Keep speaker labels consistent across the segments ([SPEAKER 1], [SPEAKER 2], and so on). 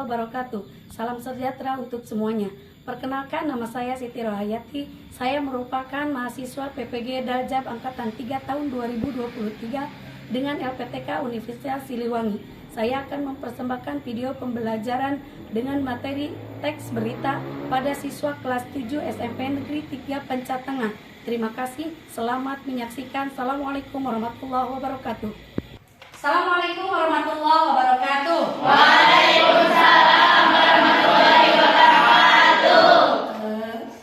[SPEAKER 1] wabarakatuh. Salam sejahtera untuk semuanya. Perkenalkan, nama saya Siti Rohayati. Saya merupakan mahasiswa PPG Daljab Angkatan 3 tahun 2023 dengan LPTK Universitas Siliwangi. Saya akan mempersembahkan video pembelajaran dengan materi teks berita pada siswa kelas 7 SMP Negeri 3 Pencatengah. Terima kasih, selamat menyaksikan. Assalamualaikum warahmatullahi wabarakatuh.
[SPEAKER 2] Assalamualaikum warahmatullahi wabarakatuh.
[SPEAKER 3] Waalaikumsalam warahmatullahi wabarakatuh.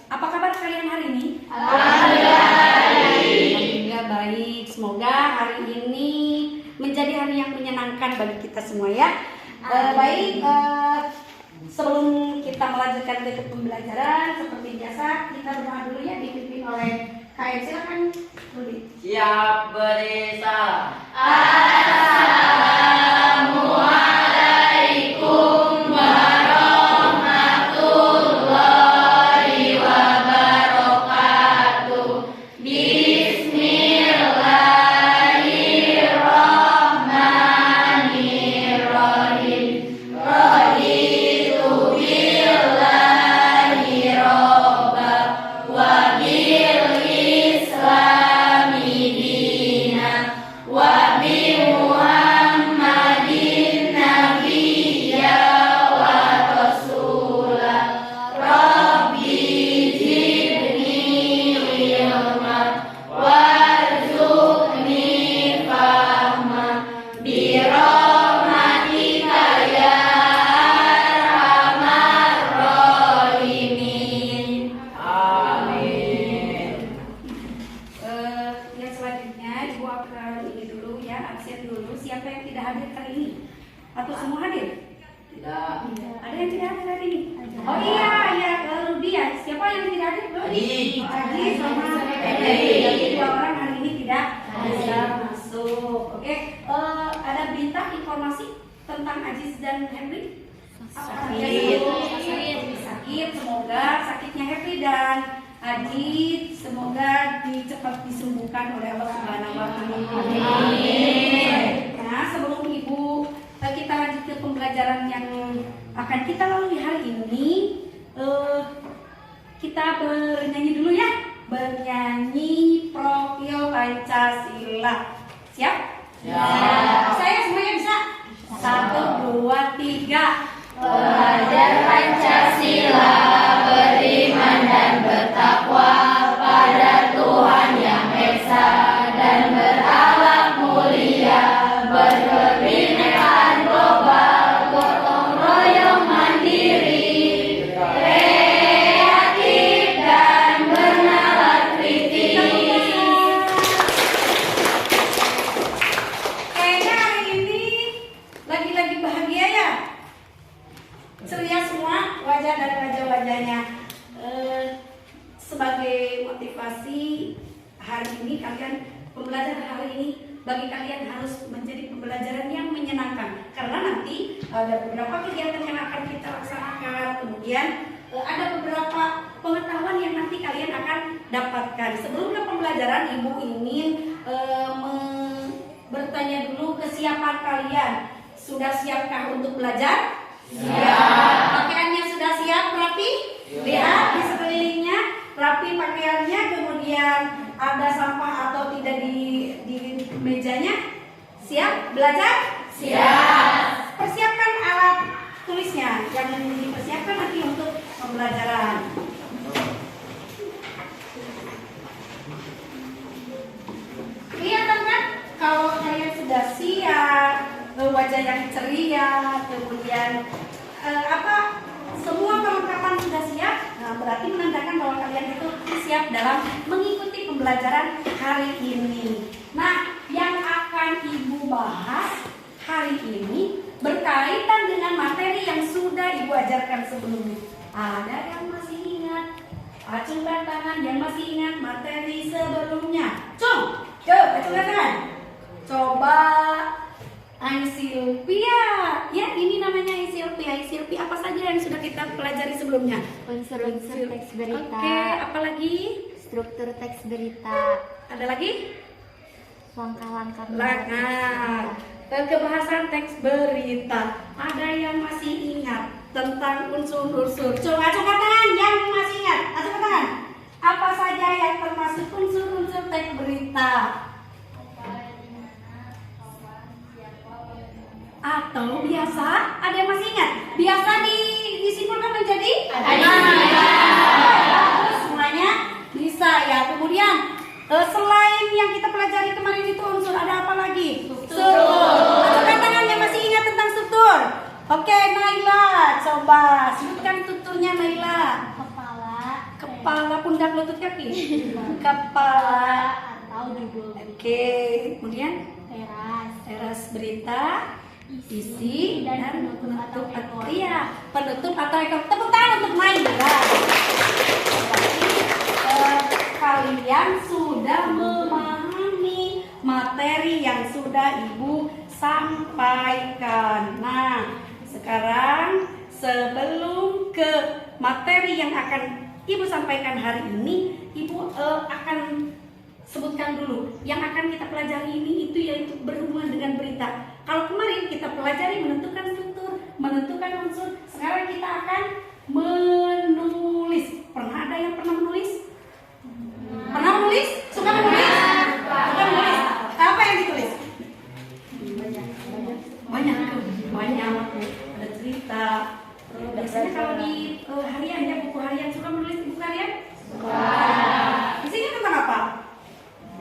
[SPEAKER 2] Apa kabar kalian hari ini?
[SPEAKER 3] Alhamdulillah
[SPEAKER 2] baik. Semoga hari ini menjadi hari yang menyenangkan bagi kita semua ya. Sebelum kita melanjutkan ke pembelajaran, seperti biasa kita berdoa dulu ya, dipimpin oleh KM. Silakan Rudi.
[SPEAKER 3] Siap beri salam. Assalamualaikum warahmatullahi wabarakatuh. Bismillahirrahmanirrahim. Raditu billahi robba wa bil islami dina wa bi Muhammadin nabiyya wa rasula. Rabbi zidni ilma warzuqni fahma bi rahmatika ya arhamar rahimin. Amin.
[SPEAKER 2] Yang selanjutnya Ibu akan ini dulu ya, absen dulu. Siapa yang tidak hadir kali ini? Atau semua hadir?
[SPEAKER 3] Tidak.
[SPEAKER 2] Ada yang tidak hadir hari ini? Oh iya, Rudi ya. Siapa yang tidak hadir?
[SPEAKER 3] Adi.
[SPEAKER 2] Adi sama
[SPEAKER 3] Adi.
[SPEAKER 2] Jadi dua orang hari ini tidak bisa masuk. Oke, ada berita informasi tentang Aziz dan Henry?
[SPEAKER 3] Sakit.
[SPEAKER 2] Sakit. Semoga sakitnya Henry dan Aziz semoga cepat disembuhkan oleh Allah Subhanahu wa Ta'ala.
[SPEAKER 3] Amin.
[SPEAKER 2] Nah, sebelum Ibu kita lanjut ke pembelajaran yang akan kita lalui hari ini, kita bernyanyi dulu ya. Bernyanyi Profil Pancasila. Siap?
[SPEAKER 3] Ya.
[SPEAKER 2] Saya semuanya bisa? 1, 2, 3.
[SPEAKER 3] Belajar Pancasila, beriman dan bertakwa pada Tuhan Yang Esa dan berakhlak mulia, berkebinekaan global, gotong royong mandiri, kreatif dan bernalar kritis.
[SPEAKER 2] Kayaknya hari ini lagi-lagi bahagia ya. Ceria semua wajah dan wajah-wajahnya. Sebagai motivasi hari ini pembelajaran hari ini bagi kalian harus menjadi pembelajaran yang menyenangkan, karena nanti ada beberapa kegiatan yang akan kita laksanakan, kemudian ada beberapa pengetahuan yang nanti kalian akan dapatkan. Sebelum ke pembelajaran, Ibu ingin bertanya dulu kesiapan kalian. Sudah siapkah untuk belajar?
[SPEAKER 3] Siap.
[SPEAKER 2] Pakaiannya sudah siap, rapi? Lihat di sekelilingnya, rapi pakaiannya, kemudian ada sampah atau tidak di mejanya. Siap belajar?
[SPEAKER 3] Siap.
[SPEAKER 2] Persiapkan alat tulisnya yang dipersiapkan nanti untuk pembelajaran. Kelihatan kan kalau kalian sudah siap, wajah yang ceria, kemudian semua perlengkapan sudah siap, nah berarti menandakan bahwa kalian itu siap dalam mengikuti pembelajaran hari ini. Nah, yang akan Ibu bahas hari ini berkaitan dengan materi yang sudah Ibu ajarkan sebelumnya. Ada yang masih ingat? Acungkan tangan yang masih ingat materi sebelumnya. Acungkan tangan. Coba Aisilpia, ya ini namanya Aisilpia. Aisilpia apa saja yang sudah kita pelajari sebelumnya?
[SPEAKER 4] Unsur-unsur teks berita.
[SPEAKER 2] Oke, apalagi?
[SPEAKER 4] Struktur teks berita.
[SPEAKER 2] Ada lagi?
[SPEAKER 4] Langkah-langkah.
[SPEAKER 2] Langkah. kebahasan teks berita. Ada yang masih ingat tentang unsur-unsur? Coba tangan yang masih ingat. Angkat tangan. Apa saja yang termasuk unsur-unsur teks berita? Atau biasa? Ada yang masih ingat? Biasa disimpulkan menjadi? Bagus, semuanya bisa ya. Kemudian selain yang kita pelajari kemarin itu unsur, ada apa lagi? Struktur. Angkat tangan yang masih ingat tentang struktur. Oke, Naila, coba sebutkan strukturnya Naila. Kepala, pundak, lutut, kaki. Kepala
[SPEAKER 4] atau judul.
[SPEAKER 2] Oke, kemudian teras berita, isi dan penutup atau penutup atau ekor. Tepuk tangan untuk Naila. Kalian sudah memahami materi yang sudah Ibu sampaikan. Nah, sekarang sebelum ke materi yang akan Ibu sampaikan hari ini, Ibu akan sebutkan dulu yang akan kita pelajari ini itu yaitu berhubungan dengan berita. Kalau kemarin kita pelajari menentukan struktur, menentukan unsur, sekarang kita akan menulis. Pernah ada yang pernah menulis? Pernah menulis? Suka menulis? Suka menulis? Apa yang ditulis? Banyak. Ada cerita. Biasanya kalau di harian ya, buku harian, suka menulis buku harian? Isinya tentang apa?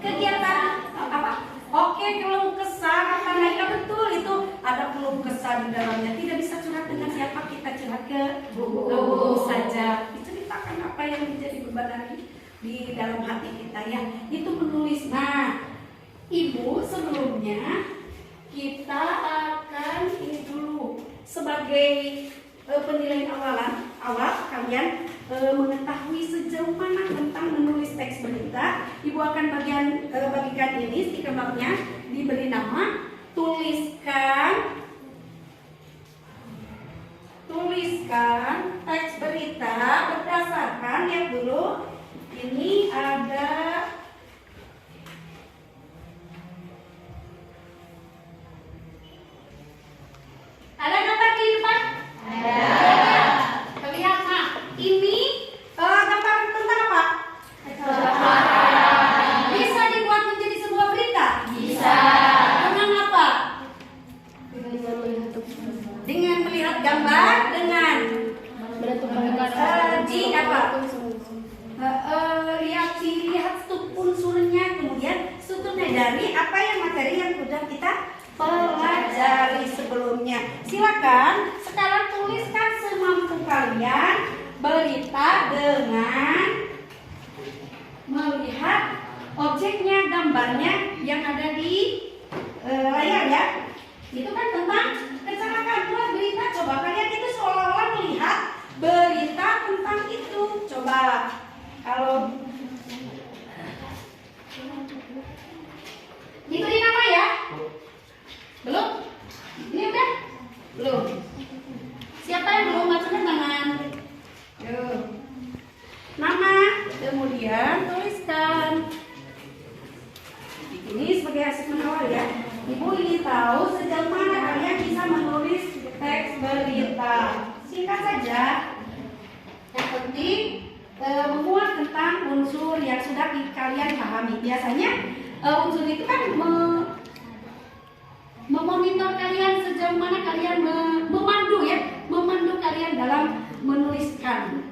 [SPEAKER 2] Kegiatan apa? Oke, keluh kesah kata Naila, betul itu ada keluh kesah di dalamnya. Tidak bisa curhat dengan siapa, kita curhat ke buku saja. Diceritakan apa yang menjadi beban di dalam hati kita ya. Itu menulis. Nah, Ibu sebelumnya kita akan ini dulu sebagai penilaian awal kalian mengetahui sejauh mana tentang menulis teks berita. Ibu akan bagikan ini stiker marknya, diberi nama tuliskan teks berita berdasarkan, lihat dulu ini ada gambar di depan? Terlihat. Nah, ini gambar tentang apa? Bisa dibuat menjadi sebuah berita? Bisa. Dengan apa? Dengan melihat gambar, dengan dilihat unsurnya, kemudian strukturnya dari apa yang materi yang sudah kita pelajari sebelumnya. Silakan sekarang tuliskan semampu kalian berita dengan melihat objeknya, gambarnya yang ada di layar ya. Itu kan tentang kecelakaan, buat berita. Coba kalian itu seolah-olah melihat berita tentang itu. Coba kalau diberi nama ya. Belum? Ini udah? Belum. Siapa yang belum macamnya tangan? Yuk. Nama, kemudian tuliskan. Ini sebagai hasil menawar ya. Ibu ingin tahu sejauh mana kalian bisa menulis teks berita. Singkat saja. Yang penting memuat tentang unsur yang sudah kalian pahami. Biasanya unsur itu kan memonitor kalian sejauh mana kalian memandu kalian dalam menuliskan.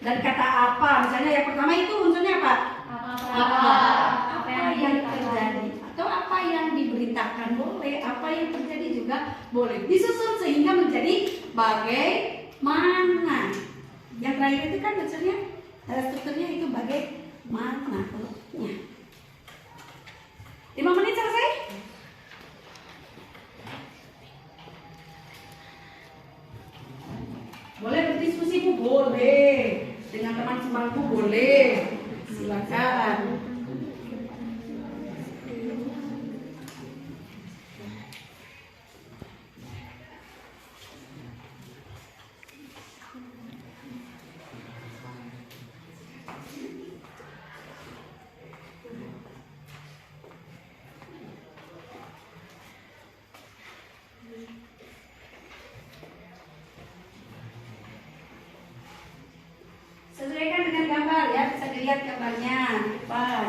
[SPEAKER 2] Dan kata apa, misalnya yang pertama itu unsurnya apa? Apa yang terjadi atau apa yang diberitakan boleh, apa yang terjadi juga boleh. Disusun sehingga menjadi bagaimana. Yang terakhir itu kan unsurnya, strukturnya itu bagaimana bentuknya. 5 menit selesai? Boleh berdiskusi Bu, boleh. Dengan teman sebangku boleh. Silakan. lihat gambarnya di depan.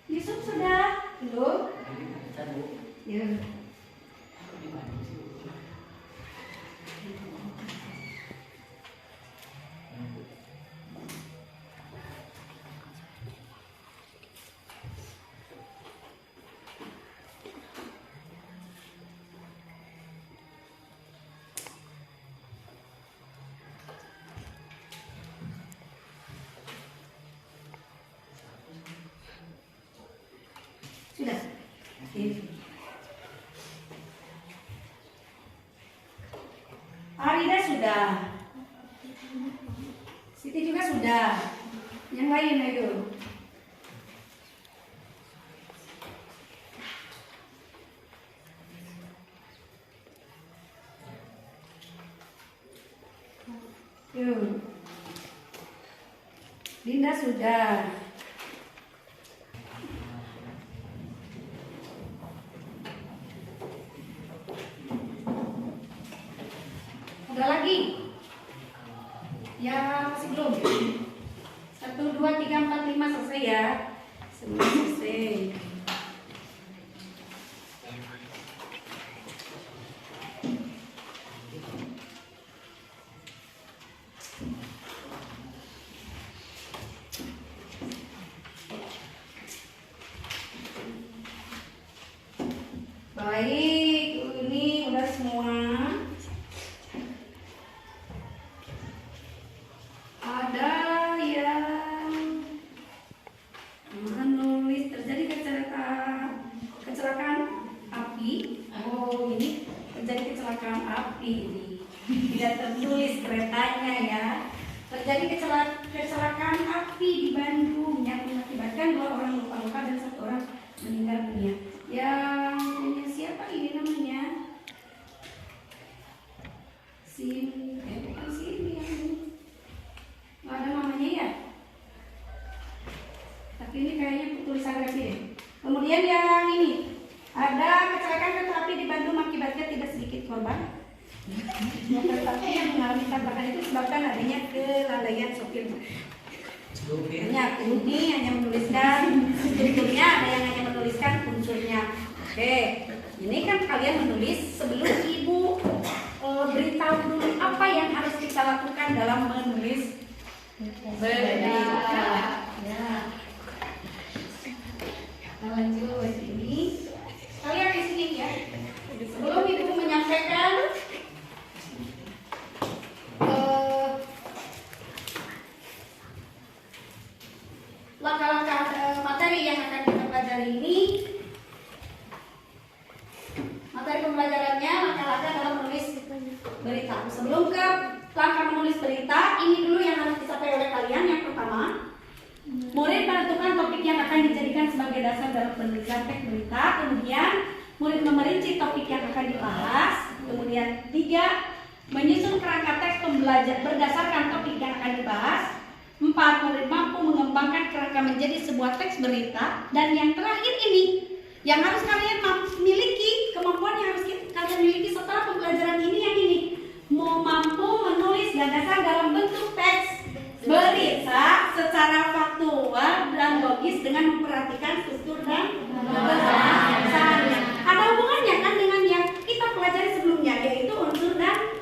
[SPEAKER 2] Yusuf sudah? Belum? Ya. Sudah. Arida sudah. Siti juga sudah. Yang lain itu. Yuk. Dinda sudah. Ada lagi? Ya masih belum. 1, 2, 3, 4, 5 selesai ya. Semua selesai. Baik, ini udah semua. Ada yang menulis terjadi kecelakaan api. Oh, ini terjadi kecelakaan api ini. Tidak tertulis keretanya ya. Terjadi kecelakaan api di Bandung yang mengakibatkan 2 orang luka-luka dan 1 orang meninggal dunia. Yang punya siapa ini namanya? Bukan sini yang ini. Nggak ada namanya ya? Tapi ini kayaknya tulisan Revi deh. Kemudian yang ini, ada kecelakaan kereta api di Bandung mengakibatkan tidak sedikit korban. Kereta api yang mengalami tabrakan itu disebabkan adanya kelalaian sopir. Banyak ini hanya menuliskan unsurnya, ada yang hanya menuliskan unsurnya. Oke, ini kan kalian menulis sebelum ibu beritahu dulu apa yang harus kita lakukan dalam menulis berita. Ya. Nah, lanjut ini. Kalian di sini ya. Sebelum ibu menyampaikan langkah-langkah materi yang akan kita pelajari ini. Materi pembelajarannya langkah-langkah dalam menulis berita. Sebelum ke langkah menulis berita, ini dulu yang harus dicapai oleh kalian. Yang pertama, murid menentukan topik yang akan dijadikan sebagai dasar dalam penulisan teks berita. Kemudian, murid memerinci topik yang akan dibahas. Kemudian, 3, menyusun kerangka teks pembelajar berdasarkan topik yang akan dibahas. 4, murid mampu mengembangkan kerangka menjadi sebuah teks berita. Dan yang terakhir ini, yang harus kalian miliki, kemampuan yang harus kalian miliki setelah pembelajaran ini yang ini, mau mampu menulis gagasan dalam bentuk teks berita secara faktual dan logis dengan memperhatikan struktur dan kebahasaannya. Ada hubungannya kan dengan yang kita pelajari sebelumnya, yaitu unsur dan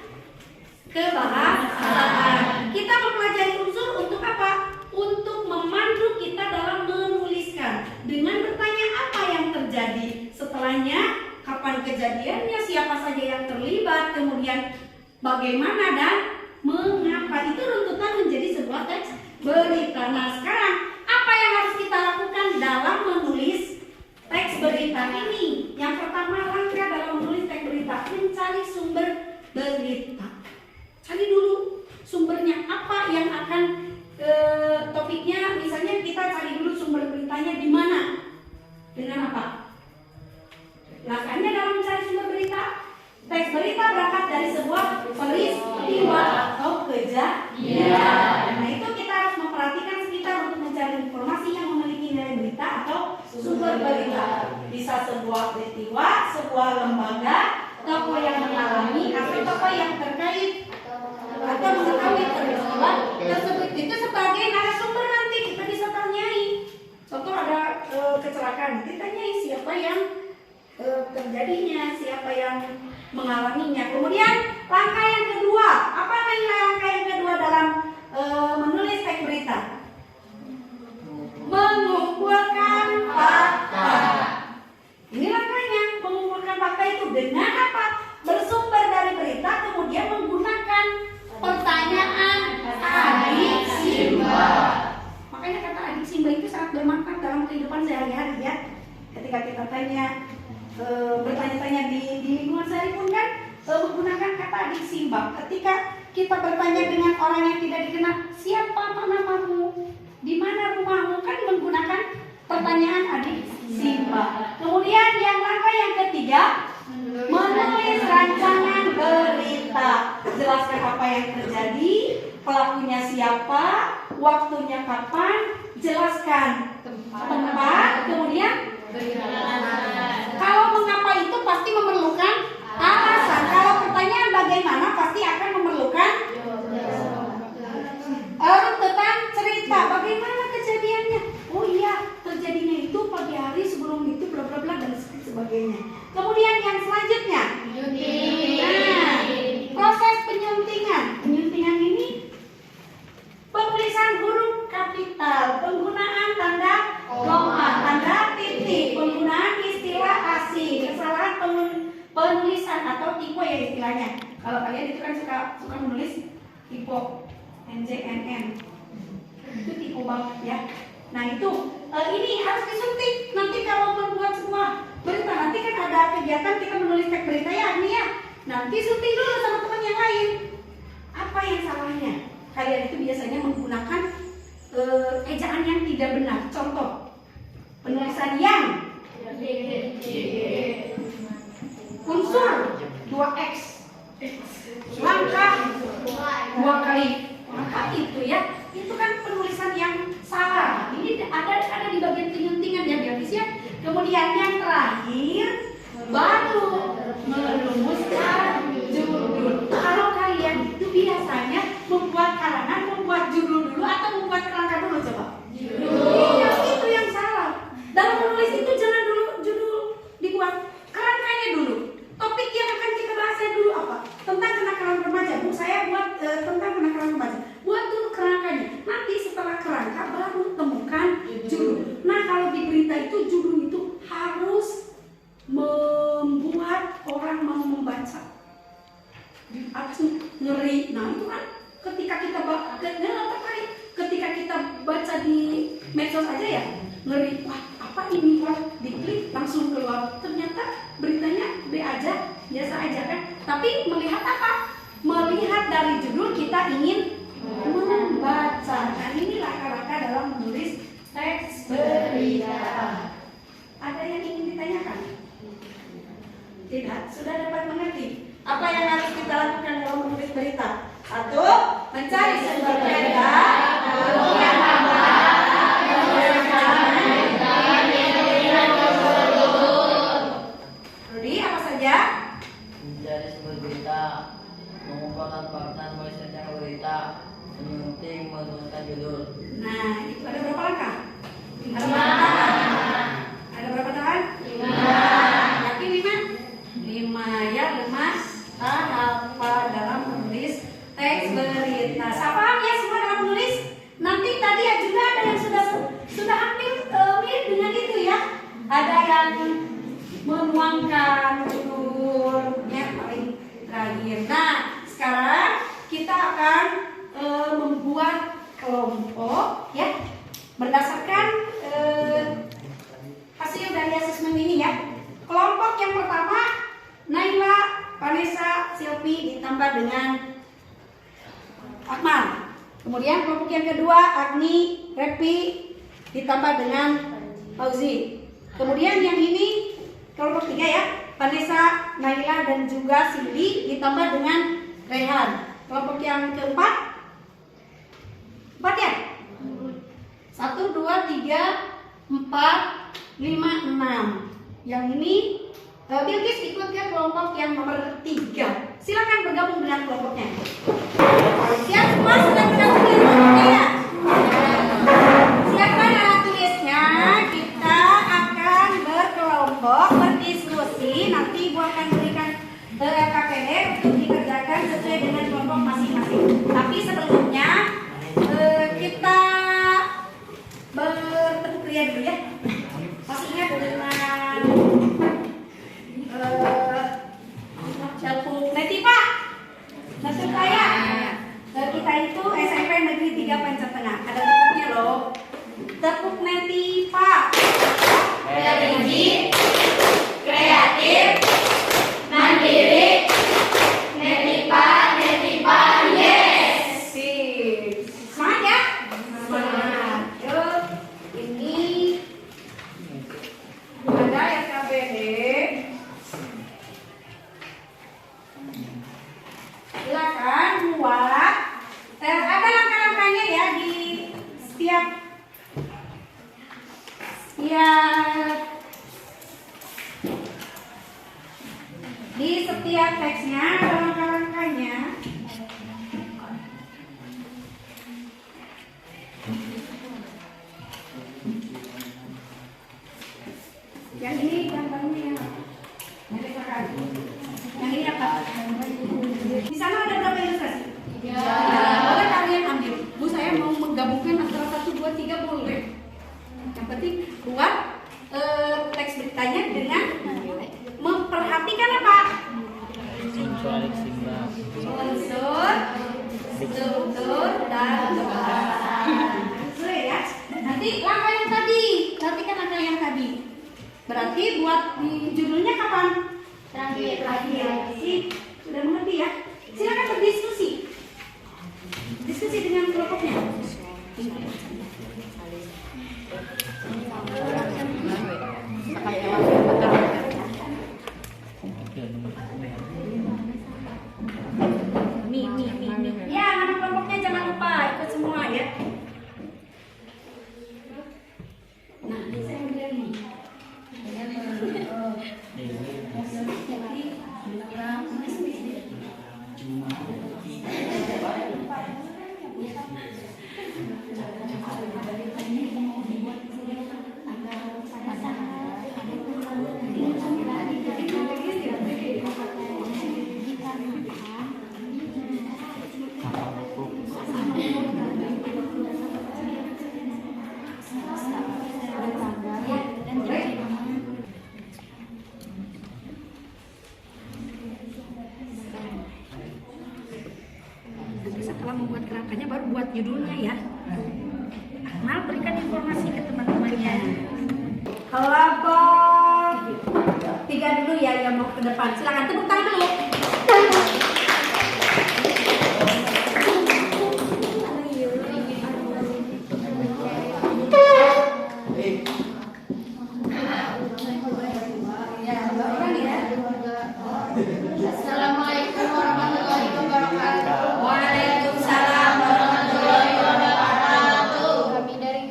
[SPEAKER 2] kebahasaan. Kita mempelajari unsur untuk apa? Untuk memandu kita dalam menuliskan dengan bertanya apa yang terjadi setelahnya, kapan kejadiannya, siapa saja yang terlibat, kemudian bagaimana dan mengapa. Itu runtutan menjadi sebuah teks berita. Nah, sekarang apa yang harus kita lakukan dalam menulis teks berita ini? Yang pertama, langkah dalam menulis teks berita, mencari sumber berita. Cari dulu sumbernya apa yang akan topiknya. Misalnya kita cari dulu sumber beritanya di mana, dengan apa? Langkahnya dalam mencari sumber berita, teks berita berangkat dari sebuah peristiwa atau kejadian. Nah, itu kita harus memperhatikan sekitar untuk mencari informasi yang memiliki nilai berita atau sumber berita. Bisa sebuah peristiwa, sebuah lembaga menghalanginya. Kemudian langkah yang kedua, apa nilai langkah yang kedua dalam menulis teks berita? Mengumpulkan fakta. Ini langkahnya, mengumpulkan fakta itu dengan apa? Bersumber dari berita, kemudian menggunakan pertanyaan adik Simba. Makanya kata adik Simba itu sangat bermanfaat dalam kehidupan sehari-hari ya. Ketika kita bertanya-tanya di lingkungan sehari pun kan menggunakan kata adik Simba. Ketika kita bertanya dengan orang yang tidak dikenal, siapa namamu, di mana rumahmu, kan menggunakan pertanyaan adik Simba. Kemudian yang langkah yang ketiga, menulis rancangan berita. Jelaskan apa yang terjadi, pelakunya siapa, waktunya kapan, jelaskan tempat, kemudian kalau mengapa itu pasti memerlukan alasan. Kalau pertanyaan bagaimana pasti akan memerlukan tentang cerita. Bagaimana kejadiannya? Oh iya, terjadinya itu pagi hari, sebelum itu bla bla bla dan sebagainya. Kemudian yang selanjutnya, proses penyuntingan. Penyuntingan ini penulisan huruf kapital, penggunaan tanda koma, tanda titik, penggunaan istilah asing, kesalahan penulisan atau tipe ya istilahnya. Kalau kalian itu kan suka menulis tipe NJNN, itu tipe banget ya. Nah itu ini harus disuntik. Nanti kalau membuat sebuah berita, nanti kan ada kegiatan kita menulis teks berita ya, ini ya. Nanti suntik dulu sama teman yang lain. Apa yang salahnya? Kalian itu biasanya menggunakan ejaan yang tidak benar. Contoh, penulisan yang unsur 2x, langkah 2 kali. Maka itu ya, itu kan penulisan yang salah. Ini ada di bagian penyuntingan ya, biar ya. Kemudian yang terakhir baru merumuskan judul. Kalau kalian itu biasanya membuat karangan, membuat judul dulu atau membuat kerangka dulu coba? Judul. Itu yang salah. Dalam menulis itu jangan dulu judul dibuat, kerangkanya dulu. Topik yang akan kita bahasnya dulu apa? Tentang kenakalan remaja. Bu, saya buat tentang kenakalan remaja. Buat dulu kerangkanya. Nanti setelah kerangka baru temukan judul. Nah, kalau di berita itu judul itu harus membuat orang mau membaca. Harus ngeri. Nah, itu kan ketika kita baca di medsos aja ya, ngeri. Wah, apa ini? Wah, diklik langsung keluar. Ternyata beritanya B aja, biasa aja kan. Tapi melihat apa? Melihat dari judul kita ingin membaca. Nah, ini langkah-langkah dalam menulis teks berita. Ada yang ingin ditanyakan? Tidak? Sudah dapat mengerti apa yang harus kita lakukan dalam menulis berita? 1. Mencari sumber berita. Kemudian Rudi, apa saja?
[SPEAKER 5] Mencari sumber berita, mengumpulkan fakta, menulis rencana berita, menyunting, menuliskan judul.
[SPEAKER 2] Nah, itu ada berapa langkah? Ada berapa tahapan? Ada berapa tahapan? 5. Yakin 5? 5 ya, 5 tahapan dalam menulis teks berita. Paham ya semua dalam menulis? Nanti tadi ya juga ada yang sudah hampir mirip dengan itu ya. Ada yang menuangkan judulnya paling terakhir. Nah, sekarang kita akan membuat kelompok ya berdasarkan hasil dari asesmen ini ya. Kelompok yang pertama Naila, Vanessa, Silvi ditambah dengan Akmal. Kemudian kelompok yang kedua Agni, Repi ditambah dengan Fauzi. Kemudian yang ini kelompok 3 ya, Vanessa, Naila dan juga Cindy ditambah dengan Rehan. Kelompok yang keempat 4 ya? 1, 2, 3, 4, 5, 6. Yang ini Bilkis ikut ke kelompok yang nomor 3. Silakan bergabung dengan kelompoknya. Siap semua sudah bergabung dengan kelompoknya ya? Siapkan alat tulisnya. Kita akan berkelompok berdiskusi. Nanti Ibu akan berikan silakan buat. Ada langkah-langkahnya ya di setiap teksnya ada langkah-langkahnya. Yang ini gambarnya yang ini apa? Di sana ada berapa ilustrasi? Boleh kalian ambil. Bu, saya mau menggabungkan antara 1, 2, 3 boleh. Yang penting buat teks beritanya dengan memperhatikan apa? Unsur, struktur, dan bahasa. Sesuai ya. Nanti langkah yang tadi, perhatikan langkah yang tadi. Berarti buat di judulnya kapan? Terakhir. Sudah mengerti ya? Silakan berdiskusi. Diskusi dengan kelompoknya. Ya, nama kelompoknya jangan lupa ikut semua ya. Nah, saya ambil nih. Setelah membuat kerangkanya baru buat judulnya ya. Nah, berikan informasi ke teman-temannya. Kelompok 3 dulu ya yang mau ke depan. Silakan tepuk tangan dulu.
[SPEAKER 3] Assalamualaikum warahmatullahi wabarakatuh.
[SPEAKER 2] Waalaikumsalam warahmatullahi wabarakatuh.
[SPEAKER 4] Kami dari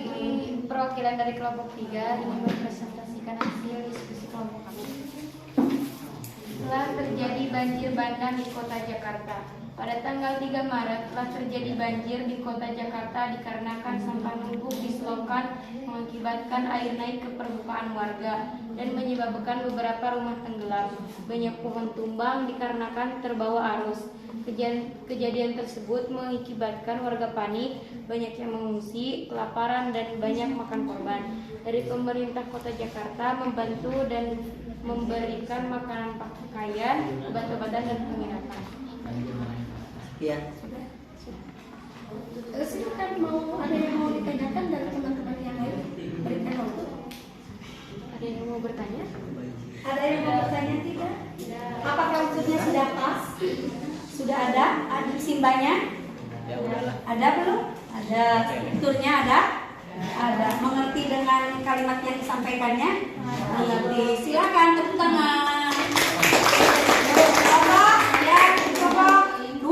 [SPEAKER 4] perwakilan dari kelompok 3 ingin mempresentasikan hasil diskusi kelompok kami. Telah terjadi banjir bandang di kota Jakarta. Pada tanggal 3 Maret telah terjadi banjir di kota Jakarta dikarenakan sampah numpuk di selokan mengakibatkan air naik ke permukaan warga dan menyebabkan beberapa rumah tenggelam. Banyak pohon tumbang dikarenakan terbawa arus. Kejadian tersebut mengakibatkan warga panik, banyak yang mengungsi, kelaparan, dan banyak makan korban. Dari pemerintah kota Jakarta membantu dan memberikan makanan, pakaian, obat-obatan, dan penginapan.
[SPEAKER 5] Ya.
[SPEAKER 2] Silakan ada yang mau ditanyakan dari teman-teman yang lain. Berikan waktu.
[SPEAKER 4] Ada yang mau bertanya?
[SPEAKER 2] Ada yang mau bertanya tidak? Apakah maksudnya sudah pas? Sudah ada? Ada simbanya? Ada belum? Ada. Strukturnya ada? Ada. Mengerti dengan kalimat yang disampaikannya? Mengerti. Silakan tepuk tangan. Kelompok yang kelompok 2.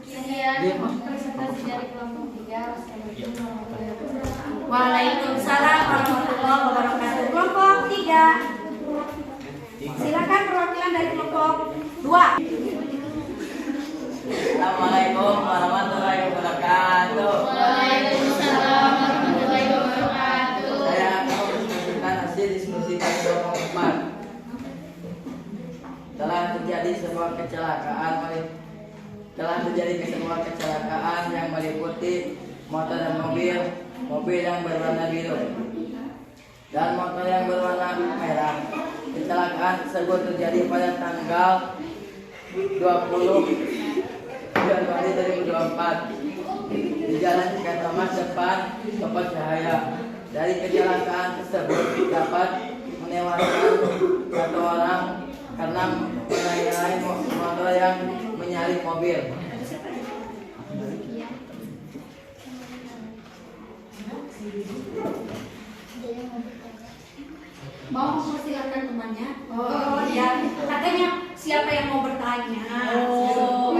[SPEAKER 4] Sekian presentasi dari kelompok 3. Wassalamualaikum warahmatullahi wabarakatuh.
[SPEAKER 2] Waalaikumsalam warahmatullahi wabarakatuh. Kelompok 3. Silakan perwakilan dari kelompok 2.
[SPEAKER 5] Assalamualaikum warahmatullahi wabarakatuh.
[SPEAKER 3] Waalaikumsalam warahmatullahi wabarakatuh.
[SPEAKER 5] Saya akan menyampaikan hasil diskusi dari kelompok 4. Telah terjadi sebuah kecelakaan yang meliputi motor dan mobil yang berwarna biru dan motor yang berwarna merah. Kecelakaan tersebut terjadi pada tanggal 20 Januari 2024 di Jalan Cikatamas depan Toko Cahaya. Dari kecelakaan tersebut dapat menewaskan 1 orang karena mengenai motor yang menyalip mobil.
[SPEAKER 2] Mau mempersilakan temannya? Oh ya, katanya siapa yang mau bertanya? Oh.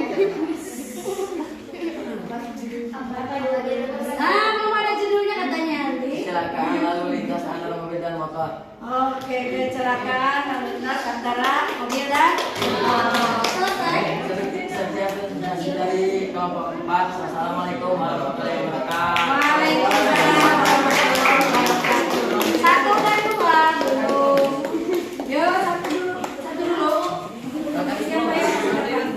[SPEAKER 5] kelompok 4. Assalamualaikum warahmatullahi wabarakatuh.
[SPEAKER 2] Waalaikumsalam warahmatullahi wabarakatuh. Satu dan dua belum. Yo, satu dulu. Siapa yang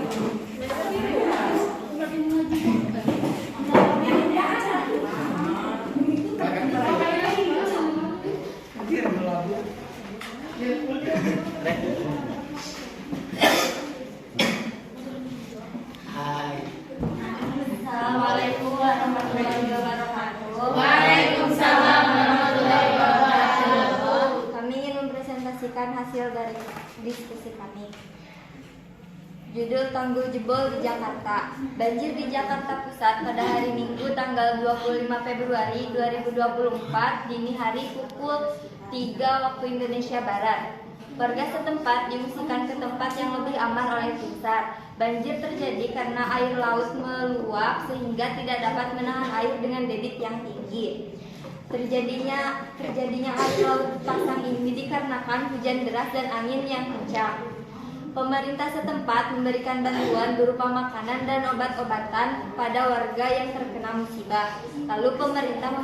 [SPEAKER 3] Assalamualaikum warahmatullahi wabarakatuh.
[SPEAKER 4] Waalaikumsalam warahmatullahi wabarakatuh.
[SPEAKER 3] Kami ingin mempresentasikan hasil dari diskusi kami. Judul Tanggul Jebol di Jakarta. Banjir di Jakarta Pusat pada hari Minggu tanggal 25 Februari 2024 dini hari pukul 3 waktu Indonesia Barat. Warga setempat diungsikan ke tempat yang lebih aman oleh tim SAR. Banjir terjadi karena air laut meluap sehingga tidak dapat menahan air dengan debit yang tinggi. Terjadinya air laut pasang ini dikarenakan hujan deras dan angin yang kencang. Pemerintah setempat memberikan bantuan berupa makanan dan obat-obatan pada warga yang terkena musibah. Lalu pemerintah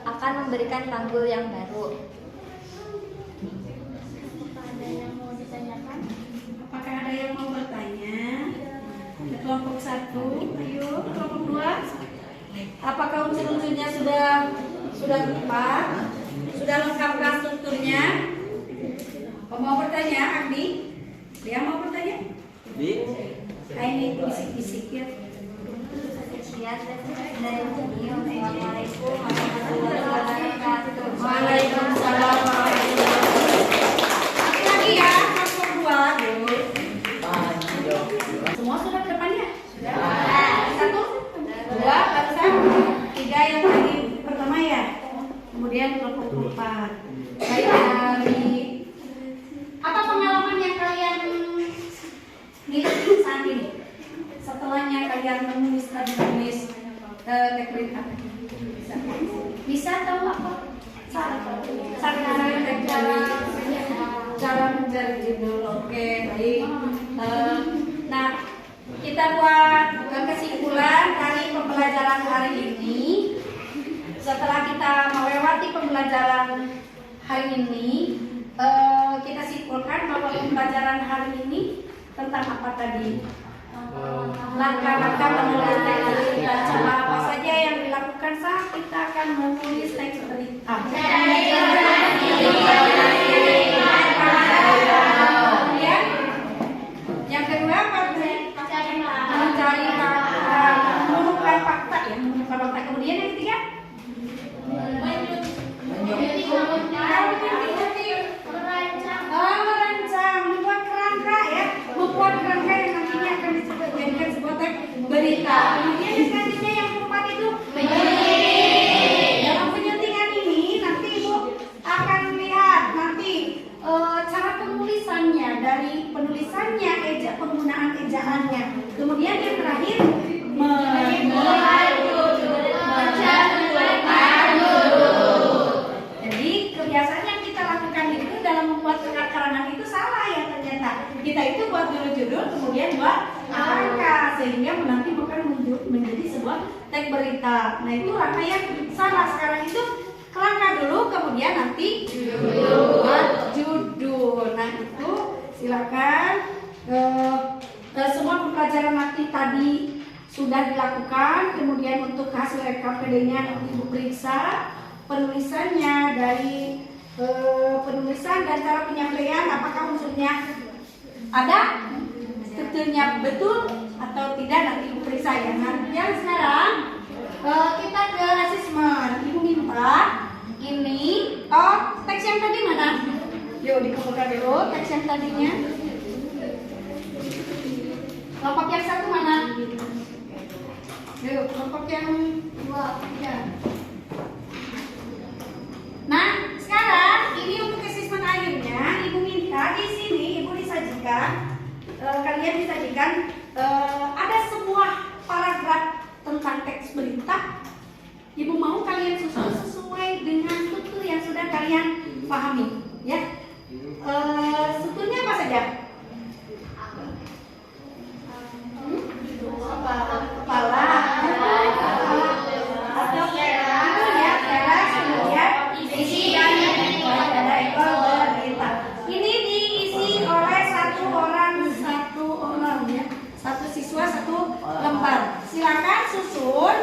[SPEAKER 3] akan memberikan tanggul yang baru.
[SPEAKER 2] Apakah ada yang mau bertanya? Kelompok 1, ayo kelompok 2. Apakah unsur-unsurnya sudah tepat? Sudah lengkapkah strukturnya? Mau bertanya, Agni? Dia mau bertanya? Ini bisik-bisik ya.
[SPEAKER 3] Sekian dari kami. Wassalamualaikum warahmatullahi wabarakatuh.
[SPEAKER 2] Waalaikumsalam warahmatullahi wabarakatuh. Lagi ya, kelompok 2 dulu. Semua sudah ke depannya? Sudah. 1, 2, barusan 3 yang tadi pertama ya. Kemudian kelompok 4. Baik, dari apa pengalaman yang kalian miliki saat ini? Setelahnya kalian menulis teknik apa? Bisa tahu apa? Cara mencari judul. Oke, baik. Nah, kita buat kesimpulan dari pembelajaran hari ini. Setelah kita melewati pembelajaran hari ini, kita simpulkan bahwa pembelajaran hari ini tentang apa tadi? Langkah-langkah menulis teks berita. Coba apa saja yang dilakukan saat kita akan menulis teks berita? Kemudian yang kedua apa? Mencari fakta, menemukan fakta ya, menemukan fakta. Kemudian yang ketiga? Merancang, membuat kerangka ya, membuat kerangka yang nantinya akan disebut jadikan sebuah teks berita. Kemudian yang selanjutnya yang keempat itu dalam penyuntingan ini nanti ibu akan lihat nanti cara penulisannya, dari penulisannya, penggunaan ejaannya. Kemudian yang terakhir jadi kebiasaan yang kita lakukan itu dalam membuat karangan itu salah ya ternyata. Kita itu buat judul-judul kemudian buat angka sehingga nanti bukan menjadi sebuah teks berita. Nah itu rangka yang salah. Sekarang itu kerangka dulu kemudian nanti buat judul. Nah itu silakan. Semua pembelajaran nanti tadi sudah dilakukan. Kemudian untuk hasil RKPD-nya nanti Ibu periksa penulisannya, dari penulisan dan cara penyampaian apakah unsurnya ada, strukturnya betul atau tidak, nanti Ibu periksa ya. Nah yang sekarang kita ke asesmen. Ibu minta ini teks yang tadi mana? Yuk dikumpulkan dulu teks yang tadinya. Kelompok yang satu mana? Yuk kelompok yang 2, 3. Nah, sekarang ini untuk asesmen akhirnya, Ibu minta di sini Ibu disajikan, kalian disajikan ada sebuah paragraf tentang teks berita. Ibu mau kalian susun sesuai dengan struktur yang sudah kalian pahami, ya. Strukturnya apa saja? Kepala, susun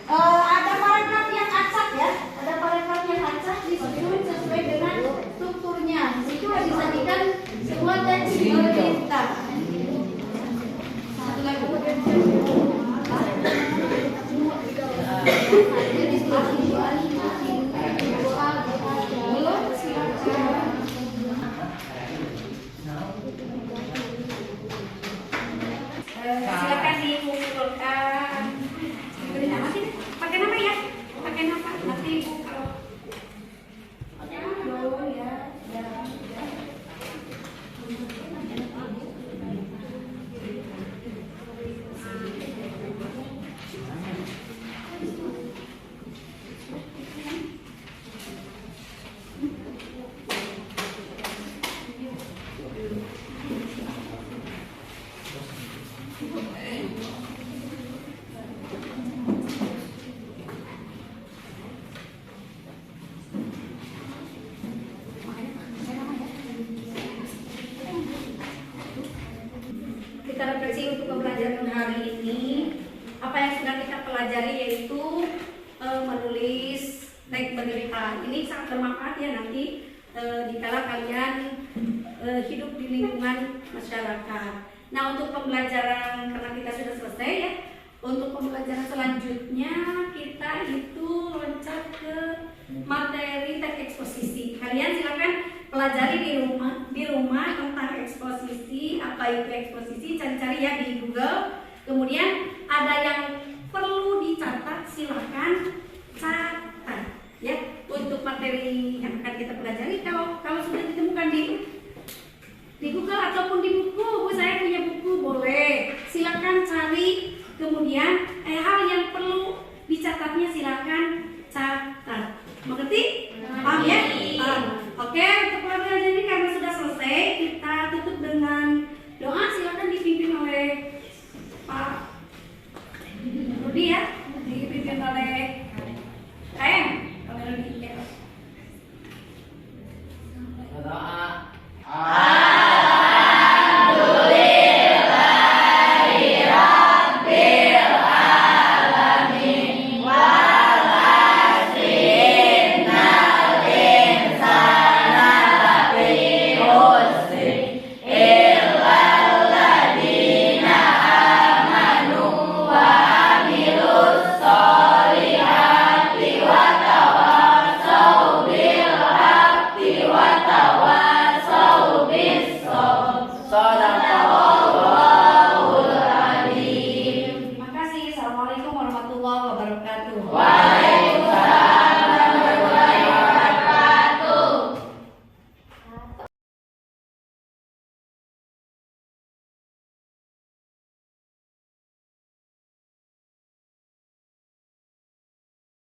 [SPEAKER 2] ada paragraf yang acak ya, ada paragraf yang acak disusun sesuai dengan strukturnya. Itu disajikan semua teks kita. Satu lagi. Silakan dikumpulkan. Beri nama sih. Pakai nama ya. Pakai nama. Nanti ibu kalau pakai nama dulu ya. Kita refleksi untuk pembelajaran hari ini. Apa yang sudah kita pelajari yaitu menulis teks berita. Ini sangat bermanfaat ya nanti dikala kalian hidup di lingkungan masyarakat. Nah, untuk pembelajaran karena kita sudah selesai ya. Untuk pembelajaran selanjutnya kita itu loncat ke materi teks eksposisi. Kalian silakan pelajari di rumah tentang eksposisi, apa itu eksposisi, cari-cari ya di Google. Kemudian ada yang perlu dicatat, silakan catat ya untuk materi yang akan kita pelajari. Kalau sudah ditemukan di Google ataupun di buku, saya punya buku, boleh silakan cari. Kemudian hal yang perlu dicatatnya silakan catat. Mengerti? Paham ya? Oke.